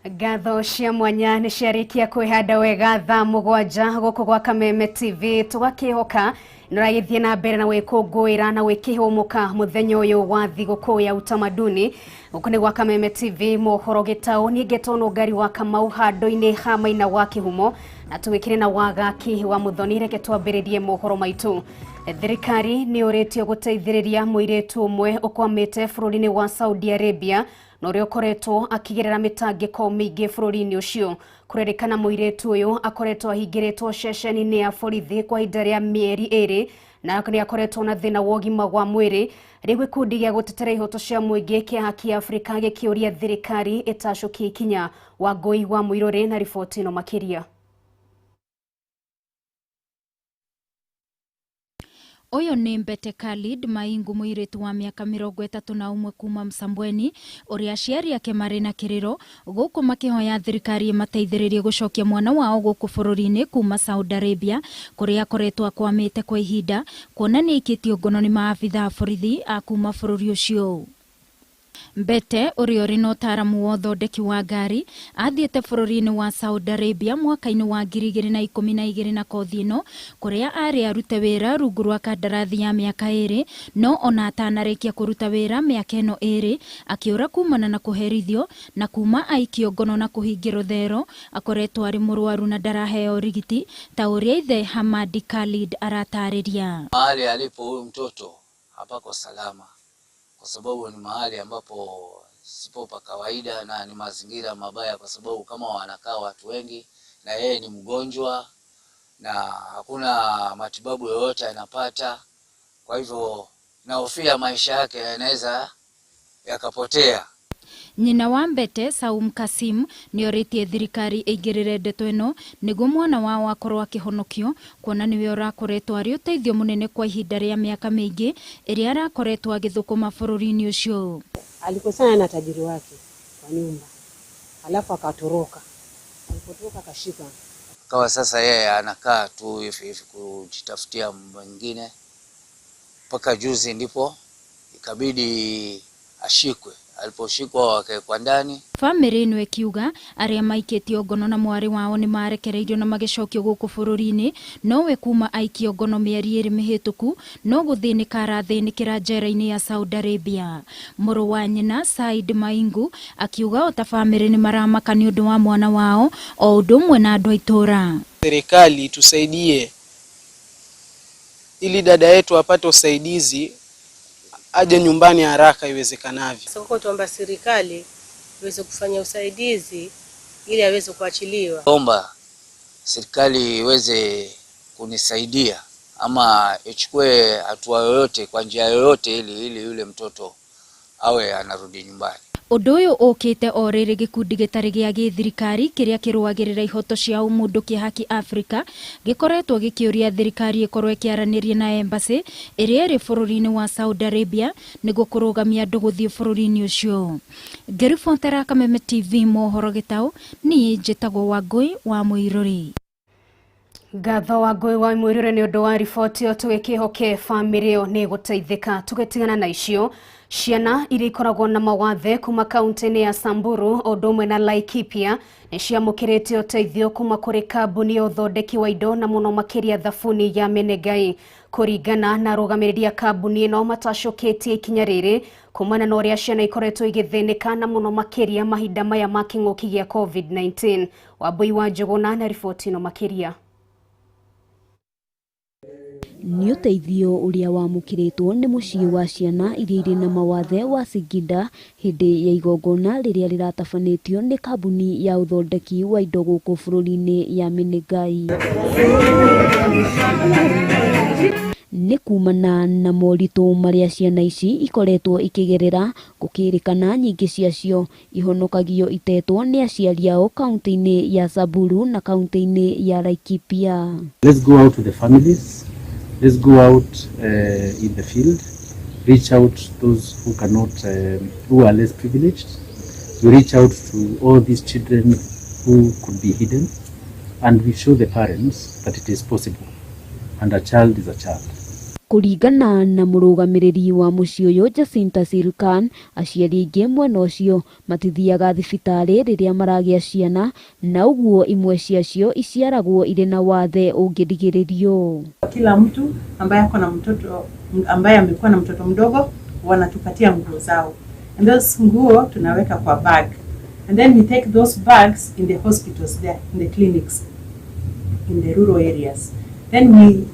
Gatho cia mwanya nĩ ciarĩkia kwĩhanda wega thaa mũgwanja gũkũ gwa Kameme TV tũgakĩhoka nĩragĩthiĩ na mbere na gwĩkũngũĩra na gwĩkĩhũmũka mũthenya ũyũ wa thigũkũ ya utamaduni gũkũ nĩ gwa Kameme TV mohoro gĩtaũ niĩ Ngetono Ngari wa Kamau handũ-inĩ ha Maina wa Kĩhumo na tũgĩkĩrĩ na wagaki wa Muthoni reke twambĩrĩrie mohoro maitũ. Thirikari nĩ ũrĩtio gũteithĩrĩria mũirĩtu ũmwe ũkwamĩte bũrũri-inĩ wa Saudi Arabia na ũrĩa ũkoretwo akĩgerera mĩtangĩko mĩingĩ bũrũri-inĩ ũcio. Kũrerĩkana mũirĩtu ũyũ akoretwo ahingĩrĩtwo ceceni-inĩ ya borithi kwa ihinda rĩa mĩeri ĩrĩ na nĩ akoretwo na thĩna wa ũgima wa mwĩrĩ. Rĩu gĩkundi gĩa gũtetera ihoto cia mũingĩ kĩa Haki Afrika gĩkĩũria thirikari ĩtacũkie ikinya. Wangui wa Mũirũrĩ na riboti ĩno makĩria. Oyo nĩ Mbete Khalid Maingu mũirĩtu wa mĩaka 31 kuma Msambweni ũrĩa aciari ake marĩ na kĩrĩro gũkũ makĩhoya thirikari ĩmateithĩrĩrie gũcokia mwana wao gũkũ bũrũri-inĩ kuma Saudi Arabia kũrĩa akoretwo akwamĩte kwa ihinda kuona nĩ aikĩtio ngono nĩ maabitha a borithi a kuma bũrũri ũcio. Mbete ũrĩa ũrĩ na ũtaaramu wa ũthondeki wa ngari athiĩte bũrũri-inĩ wa Saudi Arabia mwaka-inĩ wa 2012 na kothi ĩno kũrĩa arĩ arute wĩra rungu rwa kandarathi ya mĩaka 2 no ona atanarĩkia kũruta wĩra mĩaka ĩno 2 akĩũra kumana na kũherithio na kuma aikio ngono na kũhingĩrwo thero akoretwo arĩ mũrwaru na ndaraheo ũrigiti ta ũrĩa ithe Hamadi Khalid aratarĩria. Mahali alipo huyu mtoto hapako salama kwa sababu ni mahali ambapo sipo pa kawaida na ni mazingira mabaya kwa sababu kama wanakaa watu wengi na yeye ni mgonjwa na hakuna matibabu yoyote anapata. Kwa hivyo nahofia maisha yake yanaweza yakapotea. Nyina wa Mbete Saum Kasim nĩ orĩtie thirikari ĩingĩrĩre ndeto ĩno nĩguo mwana wao akorwo akĩhonokio kuona nĩwe ũrakoretwo arĩ ũteithio mũnene kwa ihinda rĩa mĩaka mĩingĩ ĩrĩa arakoretwo agĩthũkũma bũrũri-inĩ ũcio. Alikosana na tajiri wake kwa nyumba alafu akatoroka, alipotoroka akashika. Kwa sasa yeye anakaa tu hivi kujitafutia mwingine mpaka juzi ndipo ikabidi ashikwe. Aliposhikwa wakekwa ndani. Family ĩno ĩkiuga arĩa maikĩtio ngono na mwarĩ wao nĩ marekereirio na magĩcokio gũkũ bũrũri-inĩ no we kuma aikio ngono mĩeri 2 mĩhĩtũku no gũthĩnĩka arathĩnĩkĩra njera-inĩ ya Saudi Arabia. Mũrũ wa nyina Said Maingu akiuga ota family nĩ maramaka nĩ ũndũ wa mwana wao o ũndũ ũmwe na andũ a itũra. Serikali tusaidie ili dada yetu apate usaidizi aje nyumbani haraka iwezekanavyo. Sasa tuomba serikali iweze kufanya usaidizi ili aweze kuachiliwa. Omba serikali iweze kunisaidia ama ichukue hatua yoyote kwa njia yoyote ili yule mtoto awe anarudi nyumbani. Ũndũ ũyũ ũkĩte o rĩrĩ gĩkundi gĩtarĩ gĩa gĩthirikari kĩrĩa kĩrũagĩrĩra ihoto cia ũmũndũ kĩa Haki Afrika gĩkoretwo gĩkĩũria thirikari ĩkorwo ĩkĩaranĩria na embassy ĩrĩa ĩrĩ bũrũri-inĩ wa Saudi Arabia nĩguo kũrũgamia andũ gũthiĩ bũrũri-inĩ ũcio. Ngĩribotera Kameme TV mohoro gĩtaũ niĩ njĩtagwo Wangui wa Mũirũrĩ. Gatho Wangui wa Mũirũrĩ nĩ ũndũ wa riboti ĩyo tũgĩkĩhoke family ĩyo nĩ gũteithĩka. Tũgĩtigana na icio ciana iria ikoragwo na mawathe kuma kaunti-inĩ ya Samburu o ũndũ ũmwe na Laikipia nĩ ciamũkĩrĩte ũteithio kuma kũrĩ kambuni ya ũthondeki wa indo na mũno makĩria thabuni ya Menengai. Kũringana na arũgamĩrĩri kambuni ĩno matacũkĩtie ikinya rĩrĩ kumana na ũrĩa ciana ikoretwo igĩthĩnĩka na mũno makĩria mahinda maya ma kĩng'ũki gĩa COVID-19. Wambui wa Njũgũna na riboti ĩno makĩria. Nĩ ũteithio ũrĩa wamũkĩrĩtwo nĩ mũciĩ wa ciana iria irĩ na mawathe wa Singida hĩndĩ ya igongona rĩrĩa rĩratabanĩtio nĩ kambuni ya ũthondeki wa indo gũkũ bũrũri-inĩ ya Menengai. Nĩ kumana na moritũ marĩa ciana ici ikoretwo ikĩgerera gũkĩrĩkana nyingĩ ciacio ihonokagio itetwo nĩ aciari ao kaunti-inĩ ya Samburu na kaunti-inĩ ya Laikipia. Let's go out to the families. Let's go out in the field, reach out to those who cannot, who are less privileged. We reach out to all these children who could be hidden, and we show the parents that it is possible, and a child is a child. Kuringana na murugamiriri wa muciĩ ũyũ Jacinta Silkan, aciari aingĩ mwena ũcio matithiaga thibitari rĩrĩa maragĩa ciana, na ũguo imwe ciacio iciaragwo irĩ na wathe ũngĩrigĩrĩrio. Kila mtu ambaye amekuwa na mtoto mdogo wanatupatia nguo zao, and those nguo tunaweka kwa bag, and then we take those bags in the hospitals there, in the clinics, in the rural areas. Then we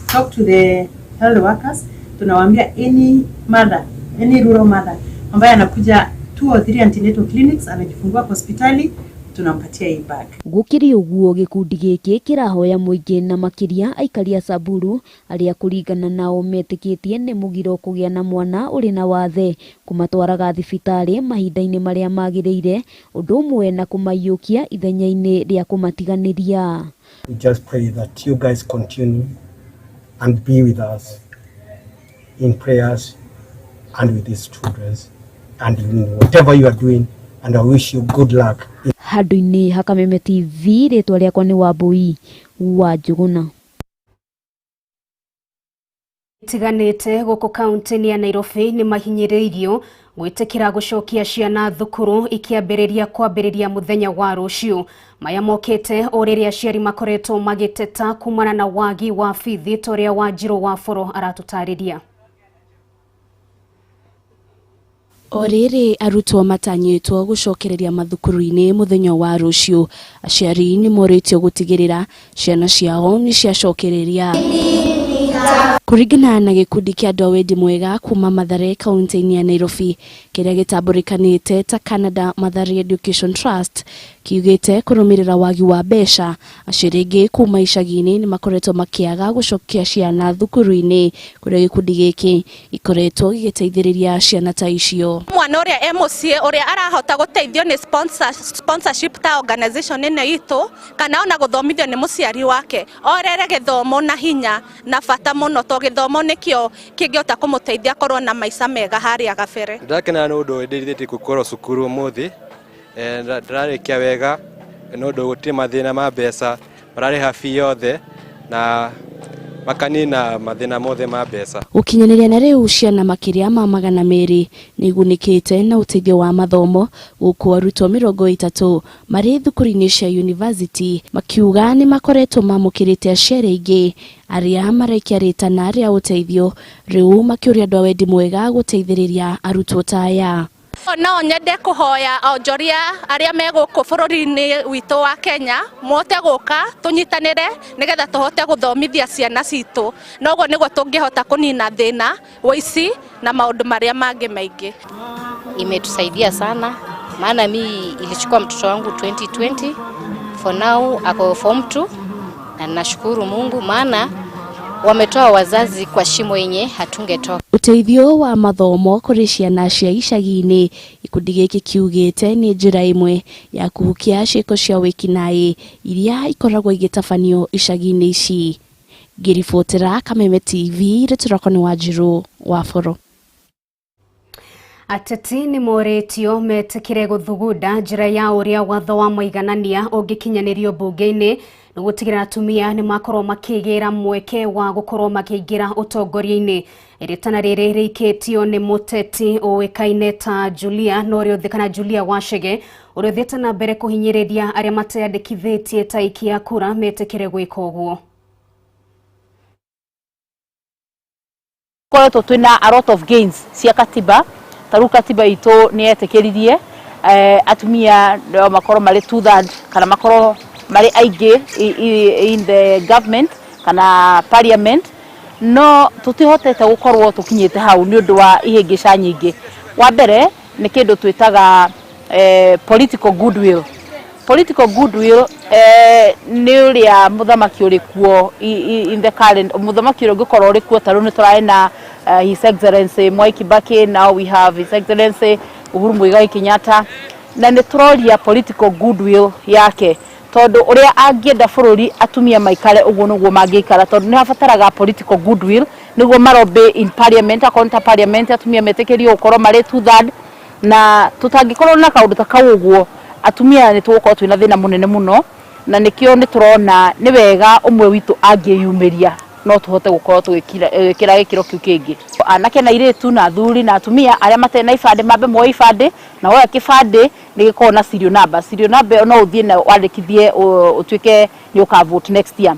talk to the health workers, tunawaambia any rural mother ambaye anakuja 2 or 3 antenatal clinics anajifungua hospitali, tunampatia hii bag. Gukiri uguo gikundi giki kirahoya muingi na makiria aikari a Samburu aria kuringana nao metikitie ni mugiro kugia na mwana uri na wathe kumatwaraga thibitari mahinda-ini maria magiriire, undu umwe na kumayukia ithenya-ini ria kumatiganiria. We just pray that you guys continue and be with us in prayers and with these children and in whatever you are doing, and I wish you good luck. Handu-ini ha Kameme TV, ritwa riakwa ni Wambui wa Njuguna. Tiganite guku kaunti ya Nairobi ni mahinyiriirio gwitikira gucokia ciana thukuru ikiambiriria kwambiriria muthenya wa rucio. Maya mokete oriria aciari makoretwo magiteta kumana na wagi wa bithi toria Wanjiru wa Foro aratutariria. Orere arutwo matanyitwo gucokereria mathukuru-ini muthenya wa rucio, aciari ni moritio gutigirira ciana ciao ni ciacokereria. Kuringana na gikundi kia andu a wendi mwega kuma Mathare kaunti-ini ya Nairobi kiria gitamburikanite ta Canada Mathare Education Trust, kiugite kurumirira wagi wa mbeca, aciari ingi kuma icagi-ini ni makoretwo makiaga gucokia ciana thukuru-ini kuria gikundi giki ikoretwo gigiteithiriria ciana ta icio. Mwana uria emucie uria arahota guteithio ni sponsorship ta organization ino itu, kana ona guthomithio ni muciari wake orere githomo na hinya na bata muno to githomo nikio kingiota kumuteithia korwo na maica mega haria gabere. Ndakena no ndo ndirithiti gukorwo cukuru muthi ndararekia wega no ndo gutire mathina ma mbeca marariha fee yothe na makanina mathina mothe ma mbeca. Ukinyaniria na riu ciana makiria ma 200 nigunikite na uteithio wa mathomo guku arutwo 30 mari thukuru-ini cia university makiuga ni makoretwo mamukirite aciari aingi aria maraikiaritana aria uteithio riu makiuria andu a wendi mwega guteithiriria arutwo ta aya. No nyende kuhoya onjoria aria me guku bururi-ini witu wa Kenya mote guka tunyitanire nigetha tuhote guthomithia ciana citu, noguo niguo tungihota kunina thina wici na maundu maria mangi maingi. Imetusaidia sana, maana mimi ilichukua mtoto wangu 2020, for now ako form 2, na nashukuru Mungu maana wametoa wazazi kwa shimo yenye hatungetoka. Uteithio wa mathomo kuri ciana cia icagi-ini ikundi giki kiugite ni njira imwe ya kuhukia ciiko cia wikinaĩ iria ikoragwo igitabanio icagi-ini ici. Ngiribotera Kameme TV, riturako ni Wanjiru wa Foro. Ateti ni moretio metikire guthugunda njira ya uria watho wa maiganania ungikinyanirio bunge-ini na gutigirira atumia ni makorwo makigira mweke wa gukorwo makiingira utongoria-ini. Iritana riri rikitio ni muteti uikaine ta Julia norio thikana Julia Wachege uria thiete na mbere kuhinyiriria aria mateyandikithitie ta ikia kura metikire gwika uguo. Koretwo twina a lot of gains cia katiba, taru katiba itu ni etekeririe atumia makorwo mari 2/3 kana makorwo mari aige in the government kana parliament, no tutihotete gukorwo tukinyite hau ni undu wa ihingica nyingi. Wa mbere ni kindu twitaga political goodwill. Political goodwill ni uria muthamaki uri kuo in the current, muthamaki uri gukorwo uri kuo taru ni turai na His Excellency Mwai Kibaki, now we have His Excellency Uhuru Muigai Kenyatta, na ni turoria political goodwill yake tondu uria angienda bururi atumia maikare uguo nuguo mangikara, tondu ni habataraga political goodwill niguo marobe in parliament, akonta parliament atumia metekerio ukorwo mari 2/3, na tutangikorwo na kaundu ta kau uguo atumia ni tugukorwo twina thina munene muno, na nikio ni turona ni wega umwe witu angiyumiria no tuhote gukorwo tugikira gikiro kiu kingi. Anake na iretu na athuri na atumia aria matene na ibande mambe moe ibande na woya kibande ni gikorwo na serial number. Serial number no uthie na wandikithie utuike ni ukavote next year.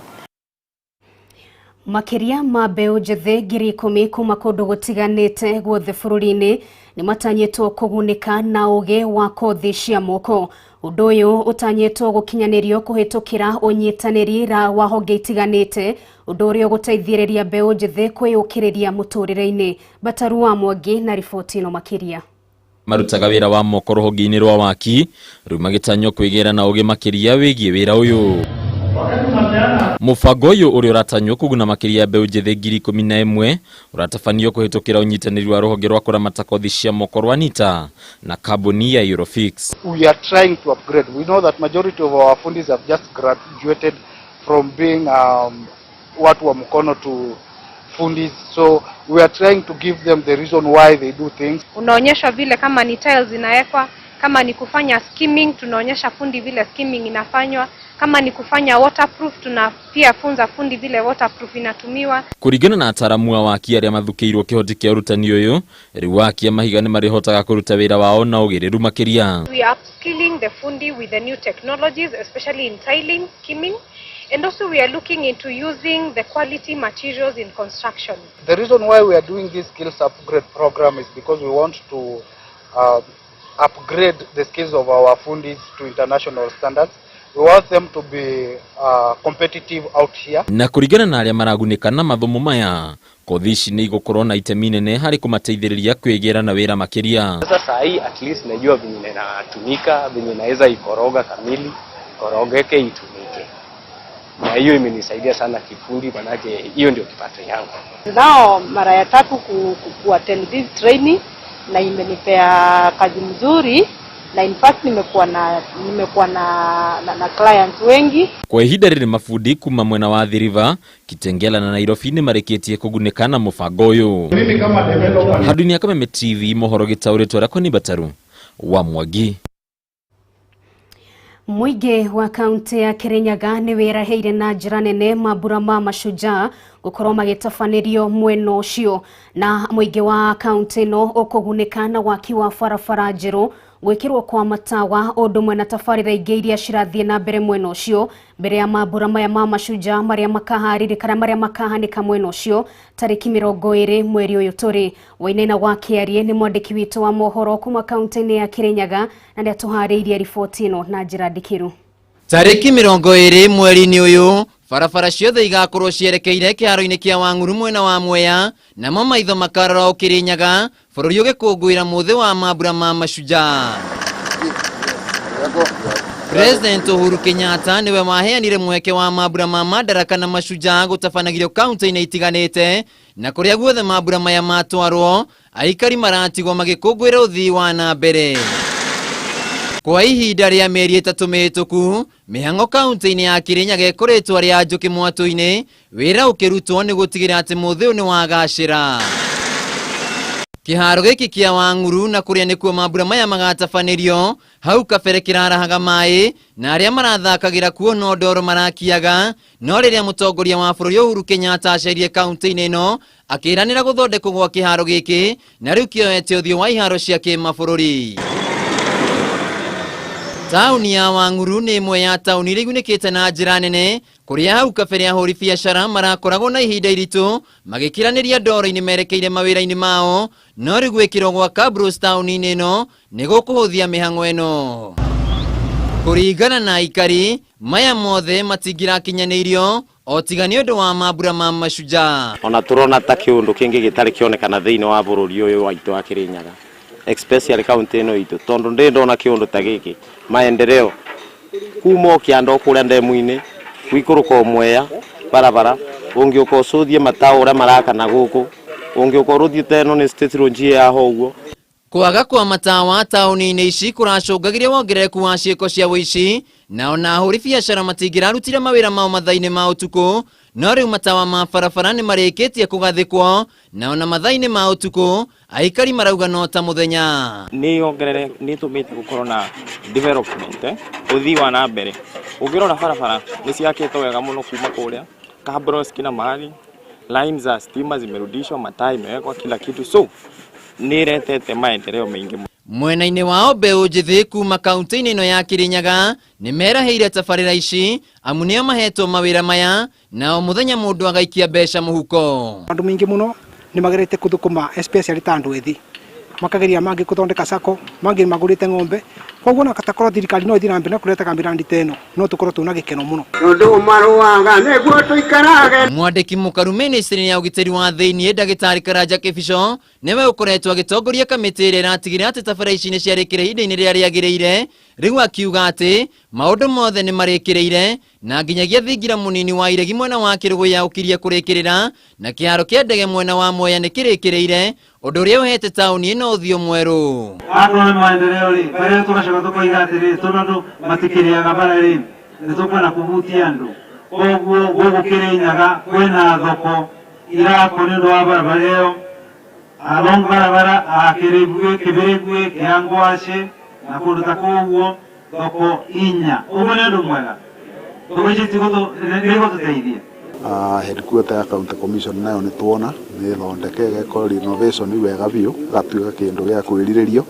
Makiria ma mbeũ njĩthĩ 10,000 kuma kũndũ gũtiganĩte guothe bũrũri-inĩ nĩ matanyĩtwo kũgunĩka na ũgĩ wa kothi cia moko. Ũndũ ũyũ ũtanyĩtwo gũkinyanĩrio kũhĩtũkĩra ũnyitanĩri wa honge itiganĩte, ũndũ ũrĩa ũgũteithĩrĩria mbeũ njĩthĩ kwĩyũkĩrĩria mũtũrĩre-inĩ. Bataru wa Mwangi na riboti ĩno makĩria. Marutaga wĩra wa moko rũhonge-inĩ rwa waki rĩu magĩtanywo kwĩgĩra na ũgĩ makĩria wĩgiĩ wĩra ũyũ. Mũbango ũyũ ũrĩa ũratanywo kũguna makĩria mbeũ njĩthĩ 11,000 ũratabanio kũhĩtũkĩra ũnyitanĩri wa rũhonge rwa kũramata kothi cia moko rwa NITA na kambuni ya Eurofix. We are trying to upgrade. We know that majority of our fundis have just graduated from being watu wa mkono to fundis, so we are trying to give them the reason why they do things. Unaonyeshwa vile kama ni tiles zinawekwa, kama ni kufanya skimming tunaonyesha fundi vile skimming inafanywa, kama ni kufanya waterproof tunapia funza fundi vile waterproof inatumiwa. Kũringana na ataramu wa waki arĩa mathukĩirwo kĩhoti kĩa ũrutani ũyũ, rĩu waki mahiga nĩ marihotaga kũruta wĩra wao na ũgĩrĩru makĩria. We are upskilling the fundi with the new technologies, especially in tiling, skimming, and also we are looking into using the quality materials in construction. The reason why we are doing this skills upgrade program is because we want to upgrade the skills of our fundis to international standards. We want them to be competitive out here. Na kũringana na arĩa maragunĩka na mathomo maya, kothi ici nĩ igũkorwo na itemi nene harĩ kũmateithĩrĩria kwĩgĩra na wĩra makĩria. Sasa hii at least najua venye inatumika, venye naweza ikoroga kamili, korogeke itumike. Na hiyo imenisaidia sana kifundi, manake hiyo ndio kipato yangu. Nao mara ya 3 attend this training na imenipea kazi mzuri. Na in fact nimekuwa na clients wengi. Kwa ihinda rĩrĩ mafundi kuma mwena wa Athi River, Kitengela na Nairobi nĩ marĩkĩtie kũgunĩka na mũbango ũyũ. Handũ-inĩ ya Kameme TV mohoro gĩtaũrĩtwo rakwa nĩ Bataru wa Mwangi. Mũingĩ wa kaunti ya Kirinyaga nĩ wĩraheire na njĩra nene mambura ma mashujaa gũkorwo magĩtabanĩrio mwena ũcio, na mũingĩ wa kaunti ĩno ũkũgunĩka na waki wa barabara njerũ, gwĩkĩrwo kwa matawa ũndũ ũmwe na tabarĩra ingĩ iria cirathiĩ na mbere mwena ũcio mbere ya mambura maya ma mashujaa marĩa makahanĩka mwena ũcio tarĩki 20 mweri ũyũ tũrĩ. Wainaina wa Kĩarie nĩ mwandĩki witũ wa mohoro kuma kaunti-inĩ ya Kirinyaga na nĩ atũharĩirie riboti ĩno na njĩra ndikĩru. Tarĩki 20 mweri-inĩ ũyũ barabara ciothe igakorwo cierekeire kĩharo-inĩ kĩa Wang'uru mwena wa Mwea, namo maitho makarora o Kirinyaga bũrũri ũgĩkũngũĩra mũthĩ wa mambura ma mashujaa. President Uhuru Kenyatta niwe waheanire mweke wa mambura ma Madaraka na mashujaa gũtabanagĩrio kaunti-inĩ itiganĩte, na kũrĩa guothe mambura maya matwarwo aikari maratigwo magĩkũngũĩra ũthii wa na mbere. Kwa ihinda rĩa mĩeri 3 mĩhĩtũku, mĩhang'o kaunti-inĩ ya Kirinyaga ĩkoretwo arĩ ya njũkĩ mwatũ-inĩ, wĩra ũkĩrutwo nĩ gũtigĩrĩra atĩ mũthĩ ũyũ nĩ wagacĩra. Kĩharo gĩkĩ kĩa Wang'uru na kũrĩa nĩkuo mambura maya magatabanĩrio, hau kabere kĩrarahaga maĩ na arĩa marathakagĩra kuo no ndoro marakiaga, no rĩrĩa mũtongoria wa bũrũri Uhuru Kenyatta acerire kaunti-inĩ ĩno akĩranĩra gũthondekwo gwa kĩharo gĩkĩ na rĩu kĩoete ũthiũ wa iharo cia kĩmabũrũri. Tauni ya Wang'uru nĩ ĩmwe ya tauni iria igunĩkĩte na njĩra nene, kũrĩa hau kabere ahũri biacara marakoragwo na ihinda iritũ magĩkĩranĩria ndoro-inĩ merekeire mawĩra-inĩ mao, no rĩu gwĩkĩrwo gwa Kabros tauni-inĩ ĩno nĩ gũkũhũthia mĩhang'o ĩno. Kũringana na aikari, maya mothe matingĩrakinyanĩirio o tiga nĩ ũndũ wa mambura ma mashujaa. Ona tũrona ta kĩũndũ kĩngĩ gĩtarĩ kĩonekana thĩinĩ wa bũrũri ũyũ witũ wa Kirinyaga, especially kaunti ĩno itũ, tondũ ndĩ ndona kĩũndũ ta gĩkĩ maendeleo kuma kĩanda kũrĩa ndemu-inĩ gwikũrũka Mwea barabara, ũngĩũka ũcũthie matawa ũrĩa marakana gũkũ, ũngĩũka ũrũthiĩte ĩno nĩ state road ya hoguo. Kwaga kwa matawa tauni-inĩ ici kũracũngagĩria wongerereku wa ciĩko cia ũici, na ona ahũri biacara matingĩrarutire mawĩra mao mathaa-inĩ ma ũtukũ, no rĩu matawa ma barabara nĩ marĩkĩtie kũgathĩkwo, na ona mathaa-inĩ ma ũtukũ aikari marauga no ta mũthenya. Nĩ tũmĩte gũkorwo na development, ũthii wa na mbere. Ũngĩrora barabara nĩ ciakĩtwo wega mũno kuma kũrĩa Kabros kina mahali lines za stima zimerudishwa, mataa imewekwa, kila kitu, so niretete maendeleo mengi. Mwena-inĩ wao mbeũ njĩthĩ kuma kaunti-inĩ ĩno ya Kirinyaga nĩmeraheire tabarĩra ici amu nĩo mahetwo mawĩra maya na o mũthenya mũndũ agaikia mbeca mũhuko. Andũ maingi muno nimagerete kuthukuma especially tandu ethi makageria mangi kuthondeka sako mangi magurite ng'ombe koguo na katakoro thirikari no ithira mbere kureta kambirandi teno no tukoro tuna gikeno muno ndu maruaga neguo tuikarage. Mwandiki mũkaru ministry ya ũgitĩri wa thĩinĩ Ndagĩtarĩ Karanja Kĩbico nĩwe ũkoretwo agĩtongoria kamĩtĩ ĩrĩa ĩratigĩrĩra atĩ tabarĩra ici nĩ ciarĩkĩre ihinda-inĩ rĩrĩa rĩagĩrĩire, rĩu akiuga atĩ maũndũ mothe nĩ marĩkĩrĩire na nginyagia thingira mũnini wa iregi mwena wa Kĩrũgũya ũkirie kũrĩkĩrĩra na kĩharo kĩa ndege mwena wa Mwea nĩ kĩrĩkĩrĩire, ũndũ ũrĩa ũhete taũni ĩno ũthiũ mwerũ. Andũ nĩ maendeleo rĩ barĩa tũgacoka tũkoiga atĩrĩ tondũ matikĩrĩaga bara rĩ nĩ tũkwenda kũhutia andũ, koguo gũkũ Kirinyaga kwĩna thoko irakwo nĩ ũndũ wa barabara ĩyo along barabara Kĩbĩrĩguĩ Kĩangwacĩ na kũndũ ta koguo thoko inya. Ũguo nĩ ũndũ mwega nĩgũtũteithia. Headquarter ya County Commission nayo nĩ tuona nĩ thondeke geko renovation wega biũ gatuĩka kĩndũ gĩa kwĩrirĩrio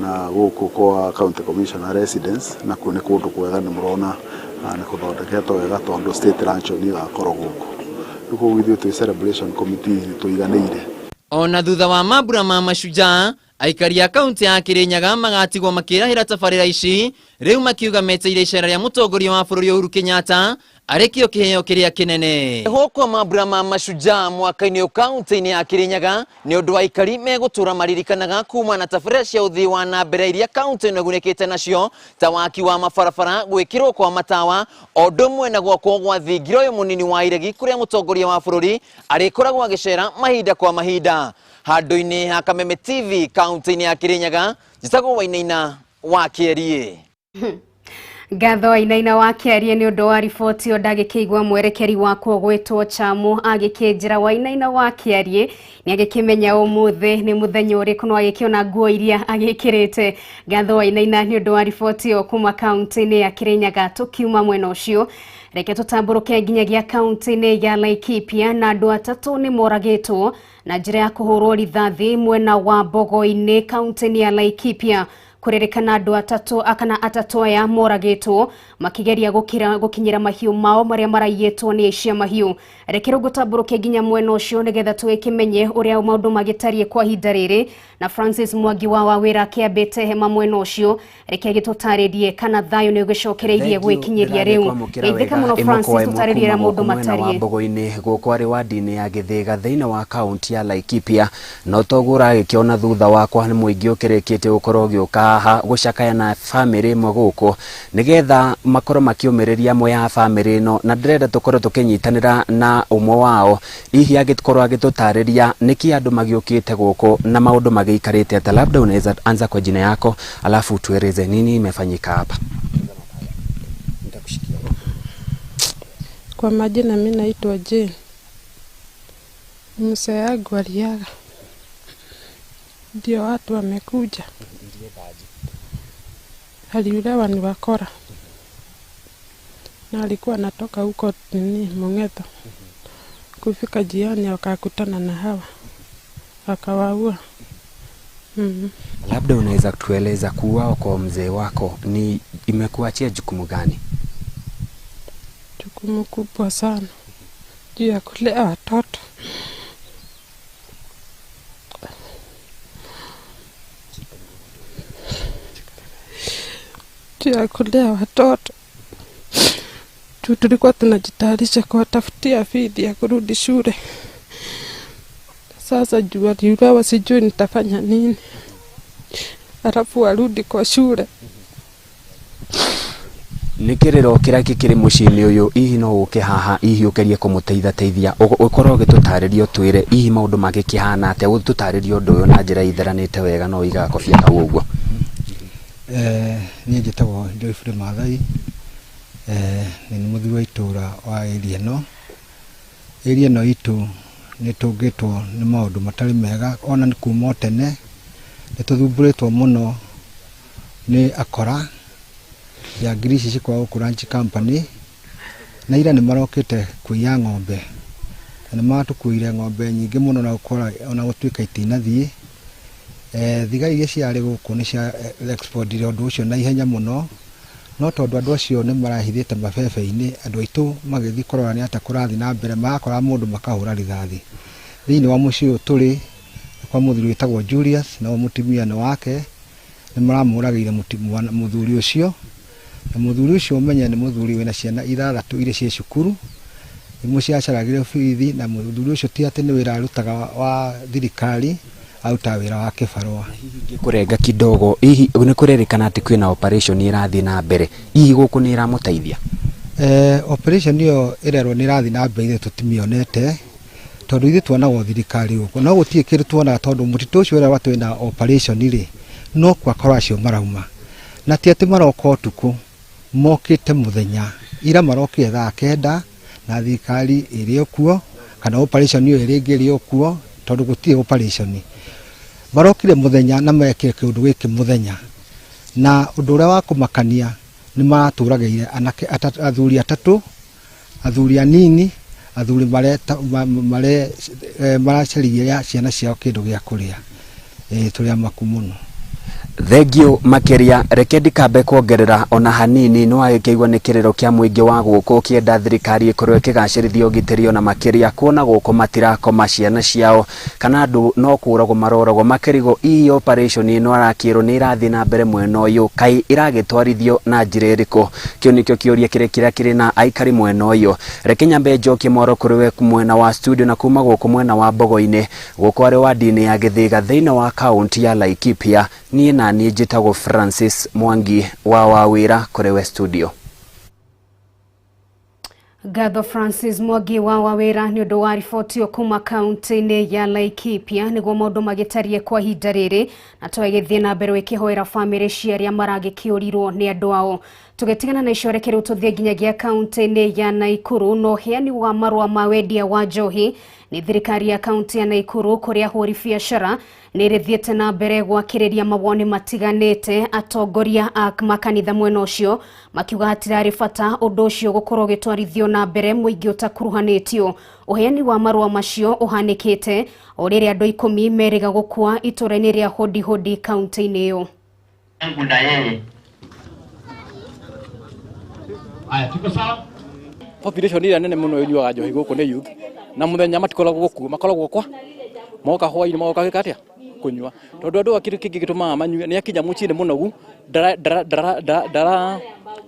na gũkũ kwa County Commissioner residence na nĩ kũndũ kwega nĩ mũrona nĩ kũthondeketwo wega tondũ state rancho nĩ igakorwo gũkũ. Rĩu koguo ithuĩ twĩ celebration committee tũiganĩire. Ona thutha wa mambura ma mashujaa aikari a kaunti ya Kirinyaga magatigwo makĩrahĩra tabarĩra ici, rĩu makiuga meteire icera rĩa mũtongoria wa bũrũri Uhuru Kenyatta arĩkĩo kĩheo kĩrĩa kĩnene. Hũkwa mambura ma mashujaa mwaka-inĩ kaunti-inĩ ya Kirinyaga nĩ ũndũ wa aikari megũtũra maririkanaga kuma na tabarĩra cia ũthii wa na mbere iria kaunti ĩno ĩgunĩkĩte nacio ta waki wa mabarabara, gwĩkĩrwo kwa matawa, o ũndũ ũmwe na gwakwo gwa thingira ũyũ mũnini wa iregi kũrĩa mũtongoria wa bũrũri arĩkoragwo agĩcera mahinda kwa mahinda. Handũ-inĩ ha Kameme TV kaunti-inĩ ya Kirinyaga, njĩtagwo Wainaina wa Kĩarie. Ngatho Wainaina wa Kĩarie nĩ ũndũ wa riboti o ndagĩkĩigua mwerekeri wakwo gwĩtwo Chamu agĩkĩnjĩra Wainaina wa Kĩarie nĩ agĩkĩmenya ũmũthĩ nĩ mũthenya ũrĩkũ no agĩkĩona nguo iria agĩkĩrĩte. Ngatho Wainaina nĩ ũndũ wa riboti o kuma kaunti-inĩ ya Kirinyaga. Tukiuma mwena ũcio reke tũtambũrũke nginyagia kaunti-inĩ ya Laikipia na andũ atatũ nĩ moragĩtwo na njĩra ya kũhũrwo rithathi mwena wa Bogo-inĩ kaunti-inĩ ya Laikipia. Kũrerĩkana andũ atatũ aya moragĩtwo makĩgeria gũkinyĩra mahiũ mao marĩa maraiyĩtwo nĩ aici a mahiũ. Reke rĩu gũtambũrũke nginya mwena ũcio nĩgetha tũgĩkĩmenye ũrĩa maũndũ magĩtariĩ kwa ihinda rĩrĩ, na Francis Mwangi wa wĩra akĩambĩte hema mwena ũcio. Reke agĩtũtarĩrie kana thayũ nĩ ũgĩcokereirie gwĩkinyĩria rĩu. Geithĩka mũno Francis, tũtarĩrie ũrĩa maũndũ matariĩ. Bogo-inĩ gũkũ arĩ wadi-inĩ ya Gĩthĩga thĩinĩ wa kaunti ya Laikipia, no toguo ũragĩkĩona thutha wakwa nĩ mũingĩ ũkĩrĩkĩte gũkorwo ũgĩũka haha gũcakaya na family ĩmwe gũkũ nĩgetha makorwo makiũmĩrĩria amwe ya family ĩno, na ndĩrenda tũkorwo tũkĩnyitanĩra na ũmwe wao hihi agĩkorwo agĩtũtarĩria nĩkĩ andũ magĩũkĩte gũkũ na maũndũ magĩikarĩte atĩa. Labda unaweza anza kwa jina yako alafu tueleze nini imefanyika hapa. Kwa majina mimi naitwa Jane. Mzee yangu aliaga, ndio watu wamekuja. Aliulewa ni wakora na alikuwa anatoka huko Mung'etho. Kufika jioni wakakutana na hawa wakawaua. Labda unaweza kutueleza kuuawa kwa mzee wako ni imekuachia jukumu gani? Jukumu kubwa sana juu ya kulea watoto. Ya kulea watoto. Tulikuwa tunajitayarisha kuwatafutia fidi ya kurudi shule. Sasa jua aliulewa, sijui nitafanya nini. Alafu warudi kwa shule. Nikiriro kĩrĩa kĩrĩ mũciĩ-inĩ ũyũ hihi no ũke haha hihi ũkerie kũmũteithia ũkorwo ũgĩtũtarĩria ũtwĩre hihi maũndũ magĩkĩhana atĩa, ũtũtarĩrie ũndũ ũyũ na njĩra itheranĩte wega no ũigaga kobia kau ũguo. Niĩ njĩtagwo Joyfrey Mathai, nĩ mũthuri wa itũra wa area ĩno. Area ĩno itũ nĩ tũngĩtwo nĩ maũndũ matarĩ mega, ona nĩ kuma tene nĩ tũthumbũrĩtwo mũno nĩ akora ya ngirici kwa Ranch Company, na ira nĩ marokĩte kũiya ng'ombe na matukuire ng'ombe nyingĩ mũno na gũkora ona gũtuĩka itinathie thigari iria ciarĩ gũkũ nĩ cia export ũndũ ũcio na ihenya mũno no tondũ andũ acio nĩ marahithĩte mabebe-inĩ andũ aitũ magĩthiĩ kũrora nĩ ata kũrathiĩ na mbere makora mũndũ makahũra rithathi thĩinĩ wa mũciĩ ũyũ tũrĩ kwa mũthuri wĩtagwo Julius na mũtumia nĩ wake nĩ maramũragĩire mũthuri ũcio na mũthuri ũcio ũmenye nĩ mũthuri wĩna ciana 6 iria ciĩ cukuru imwe ciacaragire bithi na mũthuri ũcio ti atĩ nĩ wĩra arutaga wa thirikari aruta wĩra wa kĩbarũa. Ngĩkũrenga kidogo hihi nĩ kũrerĩkana atĩ kwĩna operation ĩrathiĩ na mbere hihi gũkũ nĩ ĩramũteithia? Operation ĩyo ĩrerwo nĩ ĩrathiĩ na mbere tũtimĩonete tondũ ithuĩ tuonagwo thirikari gũkũ no gũtirĩ kĩndũ tuonaga tondũ mũtitũ ũcio ũrĩa twĩna operation rĩ no kwakorwo acio marauma na ti atĩ maroka ũtukũ mokĩte mũthenya ira marokire thaa 9 na thirikari ĩrĩ okuo kana operation ĩyo ĩrĩ ĩrĩ okuo tondũ gũtirĩ operation barokire mũthenya na mekire kĩndũ gĩkĩ mũthenya na ũndũ ũrĩa wa kũmakania nĩ maratũragĩire anake athuri 3 athuri anini athuri maracaririe ciana ciao kĩndũ gĩa kũrĩa tũrĩa maku mũno. Thengio makeria reke ndikambe kuongerera ona hanini no agĩkĩigua nĩ kĩrĩro kĩa mũingĩ wa gũkũ kĩenda thirikari ĩkorwo ĩkĩgacĩrithia ũgitĩri na makeria kuona gũkũ matirakoma ciana ciao kana andũ no kũragwo maroragwo makerigo iyi operation ĩno arakĩrwo nĩ irathiĩ na mbere mwena ũyũ kai iragĩtwarithio na njĩra ĩrĩkũ kĩo nĩkĩo kĩũria kĩrĩa kĩrĩ na aikari mwena ũyũ reke nyambe njokie mwaro kũrĩ we mwena wa studio na kuma gũkũ mwena wa Mbogo-inĩ gũkũ arĩ wadi-inĩ ya Gĩthĩga thĩinĩ wa kaunti ya Laikipia niĩ na niĩ njĩtagwo Francis Mwangi wa wĩra kũrĩ we studio. Gatho Francis Mwangi wa wĩra nĩ ũndũ wa riboti kuma kaunti-inĩ ya Laikipia nĩguo maũndũ magĩtarie kwa ihinda rĩrĩ na twagĩthiĩ na mbere wĩkĩhoera famĩlĩ cia arĩa maragĩkĩũrirwo nĩ andũ ao. Tũgĩtigana na icorekere tũthiĩ nginyagia kaunti-inĩ ya Naikuru no heani wa marũa ma wendia wa njohi nĩ thirikari ya kaunti ya Naikuru kũrĩa ahũri biacara nĩ ĩrĩthiĩte na mbere gwakĩrĩria mawoni matiganĩte atongoria a makanitha mwena ũcio makiuga hatirarĩ bata ũndũ ũcio gũkorwo gĩtwarithio na mbere mũingĩ ũtakuruhanĩtio. Ũheani wa marũa macio ũhanĩkĩte o rĩrĩa andũ 10 merĩga gũkua itũra-inĩ rĩa Hodi kaunti-inĩ ĩyo. Aya tuko sawa. Population ĩrĩa nene mũno yũnyuaga njohi gũkũ nĩ youth na mũthenya matikoragwo gũkua makoragwo kwa moka hwaĩ-inĩ moka gĩkatĩa kunyua tondũ andũ akĩrĩ kĩngĩ gĩtũmaga manyue nĩ akinya mũciĩ nĩ mũnogu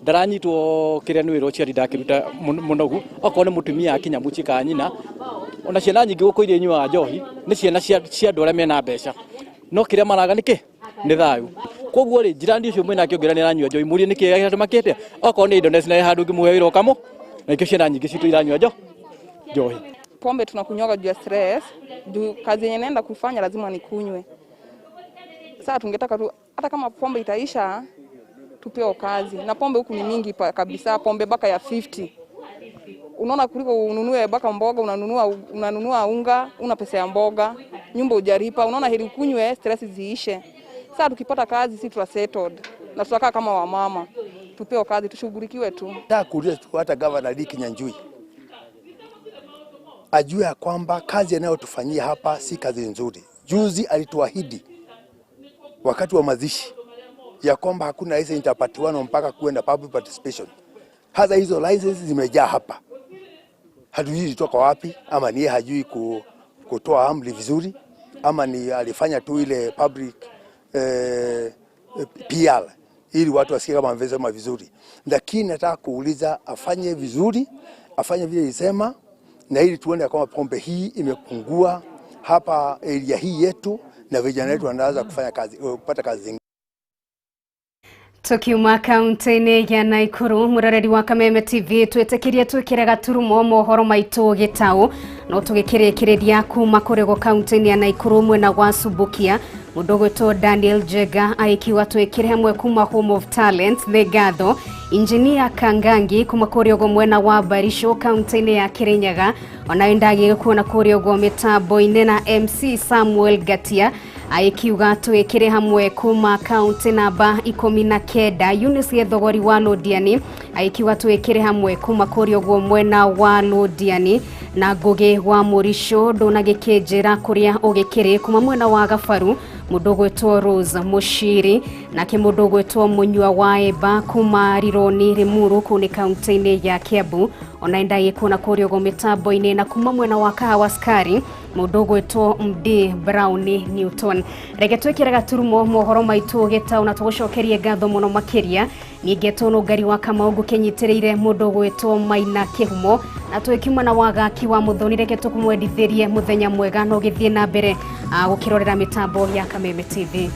ndaranyitwo kĩrĩa nĩ wĩra ũcio ndakĩruta mũnogu okorwo nĩ mũtumia akinya mũciĩ ka nyina ona ciana nyingĩ gũkũ iria inyuaga njohi nĩ ciana cia andũ arĩa mena mbeca no kĩrĩa maraga nĩkĩ nĩ thayũ koguo rĩ njirani ũcio mwena akĩongerera nĩ aranyua njohi mũrie nĩkĩ gĩatũmakĩte okorwo nĩ Indonesia na handũ ngĩmũhe wĩra ũkamũ na ikio ciana nyingĩ citũ iranyua njohi. Pombe tunakunywaga juu ya stress, juu kazi yenye naenda kufanya lazima nikunywe. Sasa tungetaka tu hata kama pombe itaisha tupeo kazi. Na pombe huku ni mingi kabisa, pombe baka ya 50. Unaona kuliko ununue baka mboga, unanunua unga, una pesa ya mboga, nyumba hujalipa, unaona heri ukunywe stress ziishe. Sasa tukipata kazi sisi tu settled. Na tutakaa kama wamama. Tupeo kazi tushughulikiwe tu. Nataka kuuliza tu hata Governor Lee Kinyanjui ajue ya kwamba kazi anayotufanyia hapa si kazi nzuri. Juzi alituahidi wakati wa mazishi ya kwamba hakuna license itapatiwana mpaka kuenda public participation. Hata hizo licenses zimejaa hapa. Hatujui zitoka wapi, ama ni hajui kutoa amri vizuri, ama ni alifanya tu ile public PR ili watu wasikie kama amesema vizuri. Lakini nataka kuuliza afanye vizuri, afanye vile alisema, na ili tuone kama pombe hii imepungua hapa area hii yetu na vijana wetu wanaanza kufanya kazi, kupata kazi zingine. Tukiuma kaunti-inĩ ya Naikuru muroreri wa Kameme TV twetekirie twikiraga turumo mohoro maitu gitau no tugikirikiriria kuma kũrĩ kaunti-inĩ ya Naikuru mwena wa Subukia mũndũ gwĩtwo Daniel Jega aikiwa twikire hamwe kuma Home of Talent nĩ ngatho Engineer Kangangi kuma kũrĩ mwena wa Barisho kaunti-inĩ ya Kirinyaga ona ndagĩe kuona kũrĩ mitambo-inĩ na MC Samuel Gatia aikiuga twikire hamwe kuma kaunti namba 19 Eunice Thogori wa Lodiani aikiuga twikire hamwe kuma kuri ogwo mwena wa Lodiani na Ngugi wa Murisho ndonagikejera kuria ugikire kuma mwena wa Gafaru mundu gwetwo Rose Mushiri na kimundu gwetwo Munywa wa Eba kuma Rironi Rimuru kuni kaunti-ini ya Kiambu onaenda yikuna kuri ogwo mitambo-ini na kuma mwena wa Kahawa Skari mundu gwetwo MD Brown Newton. Reke twikire gaturumo mohoro maitu gitauna tugucokerie ngatho muno makiria ninge tono ngari wa Kamau gukenyitireire mundu gwetwo Maina Kihumo na twikima na wagaki wa Muthoni. Reke tukumwendithirie muthenya mwega no githie na mbere gukirorera mitambo ya Kameme TV.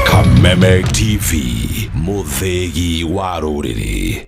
Kameme TV, muthegi wa ruriri.